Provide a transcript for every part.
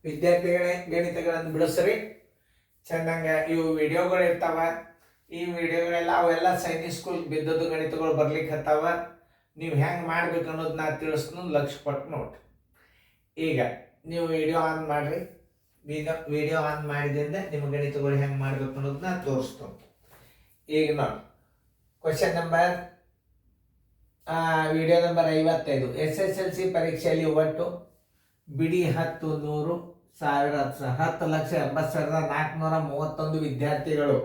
ವಿದ್ಯಾರ್ಥಿಗಳೇ ಗಣಿತಗಳನ್ನು ಬಿಡಿಸ್ರಿ ಚೆನ್ನಾಗ. ಇವು ವಿಡಿಯೋಗಳು ಇರ್ತಾವ. ಈ ವಿಡಿಯೋಗಳೆಲ್ಲ ಅವೆಲ್ಲ ಸೈನಿಕ್ ಸ್ಕೂಲ್ ಬಿದ್ದದ್ದು ಗಣಿತಗಳು ಬರ್ಲಿಕ್ಕೆ ಹತ್ತಾವ. ನೀವು ಹೆಂಗೆ ಮಾಡ್ಬೇಕು ಅನ್ನೋದು ನಾ ತಿಳಿಸ್ನು, ಲಕ್ಷ್ಯ ಕೊಟ್ಟು ನೋಡ್ರಿ. ಈಗ ನೀವು ವಿಡಿಯೋ ಆನ್ ಮಾಡ್ರಿ. ವಿಡಿಯೋ ಆನ್ ಮಾಡಿದಿಂದ ನಿಮ್ಮ ಗಣಿತಗಳು ಹೆಂಗೆ ಮಾಡ್ಬೇಕು ಅನ್ನೋದನ್ನ ತೋರಿಸ್ತು. ಈಗ ನೋಡಿ question number video number 55. SSLC ಪರೀಕ್ಷೆಯಲ್ಲಿ ಒಟ್ಟು ಬಿಡಿ 10, 100, 1000, 10,80,431 ವಿದ್ಯಾರ್ಥಿಗಳು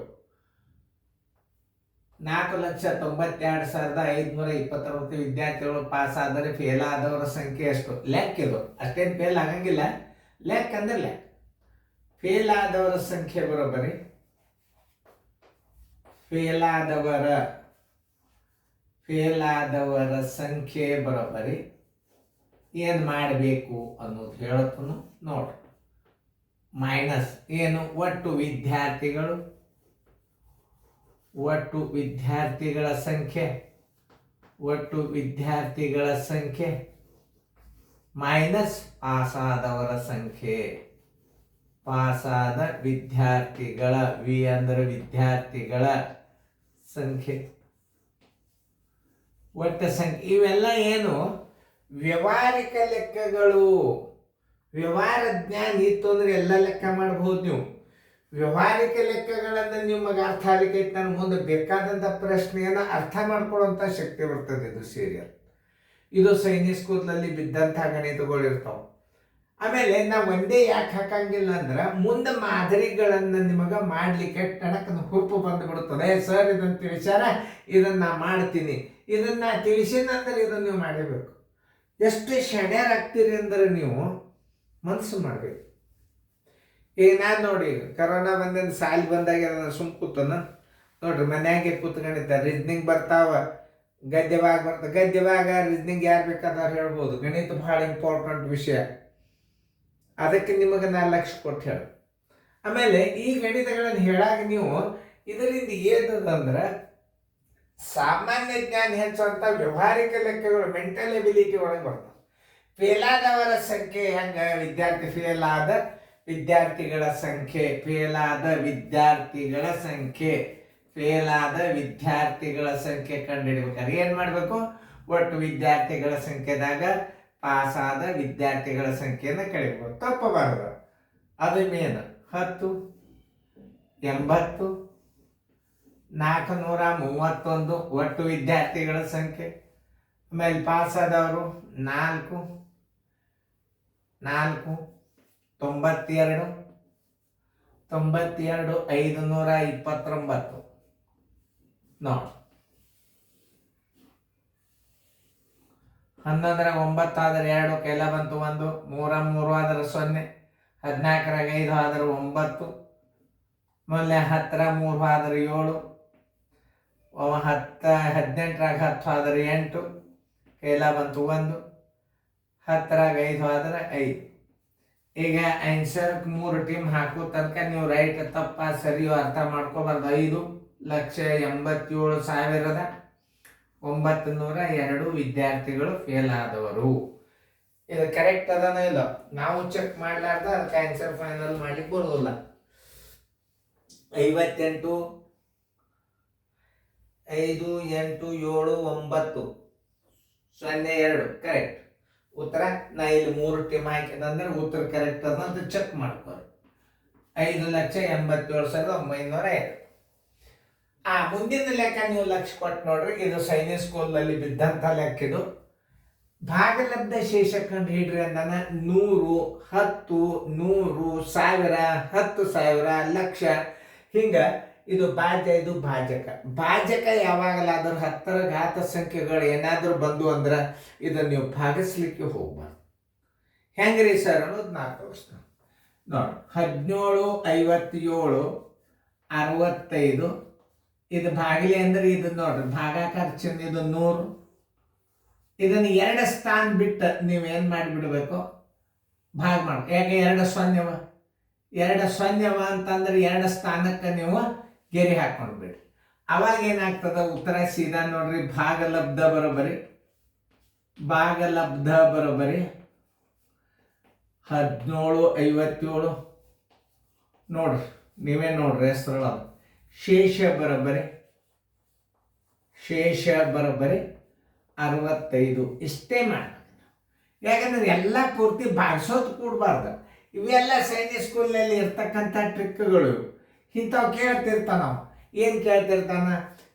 4,92,529 ವಿದ್ಯಾರ್ಥಿಗಳು ಪಾಸ್ ಆದರೆ ಫೇಲ್ ಆದವರ ಸಂಖ್ಯೆ ಎಷ್ಟು? ಲೆಕ್ಕ ಇದು. ಅಷ್ಟೇನು ಫೇಲ್ ಆಗಂಗಿಲ್ಲ. ಲೆಕ್ಕ ಅಂದ್ರೆ ಲೆಕ್ಕ. ಫೇಲ್ ಆದವರ ಸಂಖ್ಯೆ ಬರೋಬ್ಬರಿ ಫೇಲ್ ಆದವರ ಸಂಖ್ಯೆ ಬರೋಬ್ಬರಿ ಏನು ಮಾಡಬೇಕು ಅನ್ನೋದು ಹೇಳತ್ತನು ನೋಡ್ರಿ. ಮೈನಸ್ ಏನು? ಒಟ್ಟು ವಿದ್ಯಾರ್ಥಿಗಳ ಸಂಖ್ಯೆ ಮೈನಸ್ ಪಾಸಾದವರ ಸಂಖ್ಯೆ. ಪಾಸಾದ ವಿದ್ಯಾರ್ಥಿಗಳ ವಿ ಅಂದರೆ ವಿದ್ಯಾರ್ಥಿಗಳ ಸಂಖ್ಯೆ, ಒಟ್ಟ ಸಂಖ್ಯೆ. ಇವೆಲ್ಲ ಏನು? ವ್ಯವಹಾರಿಕ ಲೆಕ್ಕಗಳು. ವ್ಯವಹಾರ ಜ್ಞಾನ ಇತ್ತು ಅಂದ್ರೆ ಎಲ್ಲ ಲೆಕ್ಕ ಮಾಡಬಹುದು ನೀವು. ವ್ಯವಹಾರಿಕ ಲೆಕ್ಕಗಳನ್ನು ನಿಮಗೆ ಅರ್ಥ ಆಗಲಿಕ್ಕೆ ನಾನು ಮುಂದೆ ಬೇಕಾದಂಥ ಪ್ರಶ್ನೆಯನ್ನು ಅರ್ಥ ಮಾಡ್ಕೊಳ್ಳುವಂಥ ಶಕ್ತಿ ಬರ್ತದೆ. ಇದು ಸೀರಿಯಲ್. ಇದು ಸೈನಿಕ್ ಸ್ಕೂಲ್ನಲ್ಲಿ ಬಿದ್ದಂಥ ಗಣಿತಗಳು ಇರ್ತಾವೆ. ಆಮೇಲೆ ನಾವು ಒಂದೇ ಯಾಕೆ ಹಾಕಂಗಿಲ್ಲ ಅಂದ್ರೆ ಮುಂದೆ ಮಾದರಿಗಳನ್ನು ನಿಮಗೆ ಮಾಡಲಿಕ್ಕೆ ಟಣಕನ ಹುರುಪು ಬಂದುಬಿಡುತ್ತದೆ. ಸರ್ ಇದನ್ನು ತಿಳಿಸ್ಯಾರ, ಇದನ್ನು ನಾ ಮಾಡ್ತೀನಿ, ಇದನ್ನು ನಾ ತಿಳಿಸಿನಂದ್ರೆ ಇದನ್ನು ನೀವು ಮಾಡಬೇಕು. ಎಷ್ಟು ಶಡ್ಯಾರ್ ಆಗ್ತೀರಿ ಅಂದರೆ ನೀವು ಮನಸ್ಸು ಮಾಡಬೇಕು. ಈಗ ನಾನು ನೋಡಿ ಕರೋನಾ ಬಂದಿಂದ ಸಾಲಿ ಬಂದಾಗ ನಾನು ಸುಮ್ಮ ಕೂತನ ನೋಡ್ರಿ, ಮನ್ಯಾಗೆ ಕೂತ್ಕೊಂಡಿದ್ದ ರೀಸ್ನಿಂಗ್ ಬರ್ತಾವ, ಗದ್ಯವಾಗ ಬರ್ತಾವ. ಗದ್ಯವಾಗ ರೀಸ್ನಿಂಗ್ ಯಾರು ಬೇಕಾದ್ರೆ ಹೇಳ್ಬೋದು. ಗಣಿತ ಭಾಳ ಇಂಪಾರ್ಟೆಂಟ್ ವಿಷಯ. ಅದಕ್ಕೆ ನಿಮಗೆ ನಾನು ಲಕ್ಷ್ಯ ಕೊಟ್ಟು ಹೇಳಿ. ಆಮೇಲೆ ಈ ಗಣಿತಗಳನ್ನು ಹೇಳಾಗ ನೀವು ಇದರಿಂದ ಏನದಂದ್ರೆ ಸಾಮಾನ್ಯ ಜ್ಞಾನ ಹೆಚ್ಚುವಂಥ ವ್ಯವಹಾರಿಕ ಲೆಕ್ಕಗಳು, ಮೆಂಟಲ್ ಎಬಿಲಿಟಿ ಒಳಗೆ ಬರ್ತಾವೆ. ಫೇಲ್ ಆದವರ ಸಂಖ್ಯೆ ಹೆಂಗೆ? ಫೇಲ್ ಆದ ವಿದ್ಯಾರ್ಥಿಗಳ ಸಂಖ್ಯೆ ಕಂಡುಹಿಡಿಬೇಕಾದ್ರೆ ಏನು ಮಾಡಬೇಕು? ಒಟ್ಟು ವಿದ್ಯಾರ್ಥಿಗಳ ಸಂಖ್ಯೆದಾಗ ಪಾಸಾದ ವಿದ್ಯಾರ್ಥಿಗಳ ಸಂಖ್ಯೆಯನ್ನು ಕಳಿಬೇಕು. ತಪ್ಪಬಾರದು. ಅದು ಮೇನ್ 10, 80, 431 ಒಟ್ಟು ವಿದ್ಯಾರ್ಥಿಗಳ ಸಂಖ್ಯೆ. ಆಮೇಲೆ ಪಾಸಾದವರು 4, 92, 529 ನೋಡಿ. 11 9 ಆದರೆ 2, ಕೈಲ ಬಂತು 1, 3 ಆದರೆ 0, 14 5 ಆದರೆ 9, ಆಮೇಲೆ 10 3 ಆದರೆ 7, 18 10 ಆದರೆ 8, ಕೈಲ ಬಂತು 1, 10 5 ಆದರೆ 5. ಈಗ ಆನ್ಸರ್ಗೆ 3 ಟೀಮ್ ಹಾಕೋ ತನಕ ನೀವು ರೈಟ್ ತಪ್ಪ ಸರಿಯೋ ಅರ್ಥ ಮಾಡ್ಕೋಬಾರ್ದು. 5,87,902 ವಿದ್ಯಾರ್ಥಿಗಳು ಫೇಲ್ ಆದವರು. ಇದು ಕರೆಕ್ಟ್ ಅದನ್ನ ಇಲ್ಲ ನಾವು ಚೆಕ್ ಮಾಡ್ಲಾರ್ದ ಅದಕ್ಕೆ ಆನ್ಸರ್ ಫೈನಲ್ ಮಾಡ್ಲಿಕ್ಕೆ ಬರೋದಿಲ್ಲ. 58 5 8 7 9 02 ಕರೆಕ್ಟ್ ಉತ್ತರ. ನಾ ಇಲ್ಲಿ 3 ಟೀಮ್ ಹಾಕಿದಂದ್ರೆ ಉತ್ತರ ಕರೆಕ್ಟ್ ಅದಂತ ಚೆಕ್ ಮಾಡ್ಕೊಳ್ಳಿ. 5,87,902. ಮುಂದಿನ ಲೆಕ್ಕ ನೀವು ಲಕ್ಷ್ಯ ಕೊಟ್ಟು ನೋಡ್ರಿ. ಇದು ಸೈನಿಕ್ ಸ್ಕೂಲ್ನಲ್ಲಿ ಬಿದ್ದಂಥ ಲೆಕ್ಕ. ಇದು ಭಾಗಲಬ್ಧ ಶೇಷ ಕಂಡು ಹಿಡ್ರಿ ಅಂದಾನ 100, 10, 100, 1000, 10,000, ಲಕ್ಷ ಹಿಂಗ. ಇದು ಭಾಜ್ಯ, ಇದು ಭಾಜಕ ಯಾವಾಗಲಾದ್ರೂ 10ರ ಘಾತ ಸಂಖ್ಯೆಗಳು ಏನಾದರೂ ಬಂದು ಅಂದ್ರೆ ಇದನ್ನು ನೀವು ಭಾಗಿಸ್ಲಿಕ್ಕೆ ಹೋಗ್ಬಾರ್ದು. ಹೆಂಗ್ರಿ ಸರ್ ಅನ್ನೋದು ನಾ ತೋರಿಸ್ತೀನಿ ನೋಡಿ. 17 57 65 ಇದು ಭಾಗಿಲೆ ಅಂದ್ರೆ ಇದು ನೋಡ್ರಿ ಭಾಗಾಕಾರ ಚಿಹ್ನೆ. ಇದು 100. ಇದನ್ನು 2 ಸ್ಥಾನ ಬಿಟ್ಟು ನೀವೇನು ಮಾಡಿಬಿಡ್ಬೇಕು? ಭಾಗ ಮಾಡ್ಬೇಕು. ಯಾಕೆ 2 0 ಅಂತಂದ್ರೆ 2 ಸ್ಥಾನಕ್ಕೆ ನೀವು ಗೆರೆ ಹಾಕೊಂಡ್ಬಿಡ್ರಿ. ಅವಾಗ ಏನಾಗ್ತದ? ಉತ್ತರ ಸೀದಾ ನೋಡ್ರಿ. ಭಾಗಲಬ್ಧ ಬರೋಬರಿ 1757 ನೋಡ್ರಿ, ನೀವೇ ನೋಡ್ರಿ ಹೆಸರೊಳಗೆ ಶೇಷ ಬರೋಬ್ಬರಿ 65 ಇಷ್ಟೇ ಮಾಡಿ. ಯಾಕಂದ್ರೆ ಎಲ್ಲ ಪೂರ್ತಿ ಭಾಗಿಸೋದು ಕೂಡಬಾರ್ದು. ಇವೆಲ್ಲ ಸೈನಿಕ್ ಸ್ಕೂಲ್ನಲ್ಲಿ ಇರ್ತಕ್ಕಂಥ ಟ್ರಿಕ್ಗಳು. ಇಂಥವು ಕೇಳ್ತಿರ್ತಾನ ನಾವು. ಏನು ಕೇಳ್ತಿರ್ತಾನ?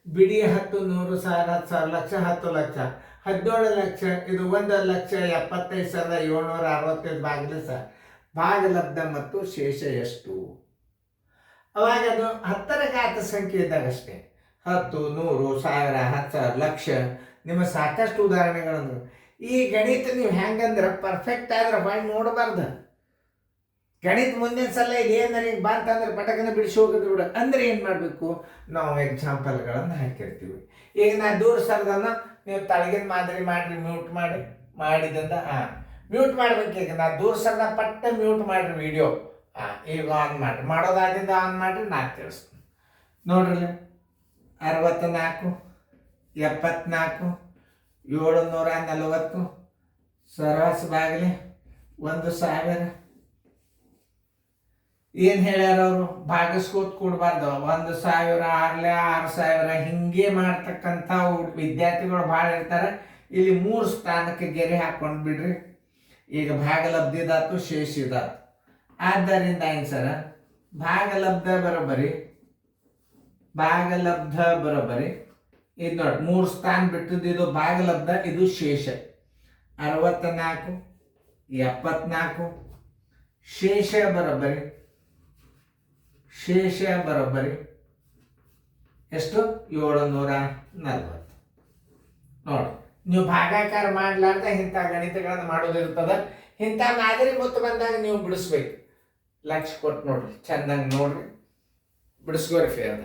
ಬಿಡಿ 10, 100, 1000, 10,000, ಲಕ್ಷ, 10 ಲಕ್ಷ, 17 ಲಕ್ಷ, ಇದು 1,75,765 ಬಾಗಿಲು ಸರ್. ಭಾಗಲಬ್ಧ ಮತ್ತು ಶೇಷ ಎಷ್ಟು? ಅವಾಗ ಅದು 10ರ ಘಾತ ಸಂಖ್ಯೆ ಇದ್ದಾಗಷ್ಟೇ. 10, 100, 1000, 10,000, ಲಕ್ಷ, ನಿಮ್ಮ ಸಾಕಷ್ಟು ಉದಾಹರಣೆಗಳನ್ನು. ಈ ಗಣಿತ ನೀವು ಹೆಂಗಂದ್ರೆ ಪರ್ಫೆಕ್ಟ್ ಆದ್ರೆ ಮಾಡಿ ನೋಡಬಾರ್ದು. ಗಣಿತ ಮುಂದಿನ ಸಲ ಇದೇನು ನನಗೆ ಬಂತಂದ್ರೆ ಪಟಕನ ಬಿಡಿಸಿ ಹೋಗೋದು ಬಿಡ ಅಂದ್ರೆ ಏನು ಮಾಡಬೇಕು? ನಾವು ಎಕ್ಸಾಂಪಲ್ಗಳನ್ನು ಹಾಕಿರ್ತೀವಿ. ಈಗ ನಾ ದೂರ ಸರ್ದನ್ನ ನೀವು ತಳಗಿನ ಮಾದರಿ ಮಾಡಿರಿ, ಮ್ಯೂಟ್ ಮಾಡಿದಂದ ಮ್ಯೂಟ್ ಮಾಡ್ಬೇಕು. ಈಗ ನಾ ದೂರ ಸರ್ದ ಪಟ್ಟ ಮ್ಯೂಟ್ ಮಾಡಿರಿ ವಿಡಿಯೋ. ಈಗ ಆನ್ ಮಾಡಿರಿ, ಮಾಡೋದಾದಿಂದ ಆನ್ ಮಾಡಿರಿ, ನಾ ತಿಳಿಸ್ತೀನಿ ನೋಡ್ರಿ. 64, 74, 740, ಸರಾಸ ಬಾಗಿಲೆ 1,000. ಏನು ಹೇಳ್ಯಾರ ಅವರು? ಭಾಗಿಸ್ಕೋತ್ ಕೊಡಬಾರ್ದು. 1,000, 6,000 ಹಿಂಗೆ ಮಾಡ್ತಕ್ಕಂಥ ವಿದ್ಯಾರ್ಥಿಗಳು ಭಾಳ ಇರ್ತಾರೆ. ಇಲ್ಲಿ 3 ಸ್ಥಾನಕ್ಕೆ ಗೆರೆ ಹಾಕೊಂಡು ಬಿಡ್ರಿ. ಈಗ ಭಾಗಲಬ್ಧಿದಾತು, ಶೇಷ ಇದಾತು. ಆದ್ದರಿಂದ ಏನು ಸರ? ಭಾಗಲಬ್ಧ ಬರೋಬ್ಬರಿ ಇದು ನೋಡಿ, 3 ಸ್ಥಾನ ಬಿಟ್ಟದ್ದು ಇದು ಭಾಗಲಬ್ಧ, ಇದು ಶೇಷ. 64, 74, ಶೇಷ ಬರೋಬ್ಬರಿ ಎಷ್ಟು? 740. ನೋಡಿ, ನೀವು ಭಾಗಾಕಾರ ಮಾಡ್ಲಾರ್ದ ಇಂಥ ಗಣಿತಗಳನ್ನು ಮಾಡೋದಿರ್ತದ. ಇಂಥ ಮಾದರಿ ಮೊತ್ತ ಬಂದಾಗ ನೀವು ಬಿಡಿಸ್ಬೇಕು. ಲಕ್ಷ ಕೊಟ್ಟು ನೋಡ್ರಿ, ಚಂದಂಗೆ ನೋಡ್ರಿ, ಬಿಡಿಸ್ಕೋರಿ ಫೇರ್ದ.